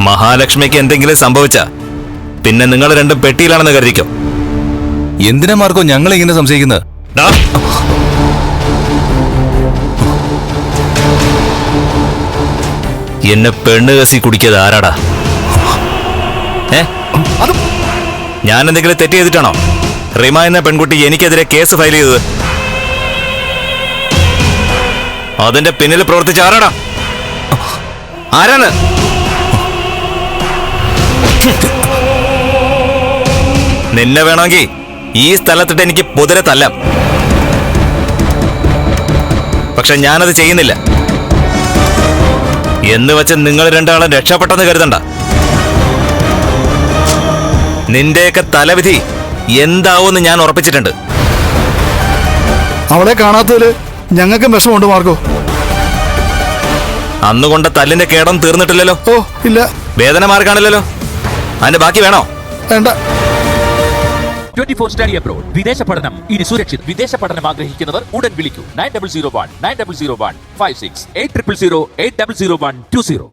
മഹാലക്ഷ്മിക്ക് എന്തെങ്കിലും സംഭവിച്ച പിന്നെ നിങ്ങൾ രണ്ടും പെട്ടിയിലാണെന്ന് കരുതിക്കോ. എന്തിനാ മാർക്കോ ഞങ്ങൾ ഇങ്ങനെ സംശയിക്കുന്നത്? എന്നെ പെണ്ണ് കസി കുടിക്കാതെ ആരാടാ? ഞാൻ എന്തെങ്കിലും തെറ്റ് ചെയ്തിട്ടാണോ റിമ എന്ന പെൺകുട്ടി എനിക്കെതിരെ കേസ് ഫയൽ ചെയ്തത്? അതിന്റെ പിന്നിൽ പ്രവർത്തിച്ച ആരാടാ? ആരാണ്? നിന്നെ വേണമെങ്കിൽ ഈ സ്ഥലത്തിട്ട് എനിക്ക് പൊതിരെ തല്ലാം. പക്ഷെ ഞാനത് ചെയ്യുന്നില്ല. എന്ന് വെച്ച് നിങ്ങൾ രണ്ടാളും രക്ഷപ്പെട്ടെന്ന് കരുതണ്ട. നിന്റെയൊക്കെ തലവിധി എന്താവൂന്ന് ഞാൻ ഉറപ്പിച്ചിട്ടുണ്ട്. അവളെ കാണാത്തതില് ഞങ്ങൾക്ക് വിഷമമുണ്ട് മാർക്കോ. അന്നുകൊണ്ട തല്ലിന്റെ കേടം തീർന്നിട്ടില്ലല്ലോ. ഓ ഇല്ല. വേദന മാറി കാണില്ലല്ലോ. അതിന്റെ ബാക്കി വേണോ? വേണ്ട. 24 സ്റ്റഡി അബ്രോഡ് വിദേശ പഠനം ഇനി സുരക്ഷിത്. വിദേശ പഠനം ആഗ്രഹിക്കുന്നവർ ഉടൻ വിളിക്കൂ 9001 9001 56 8000 8001 20.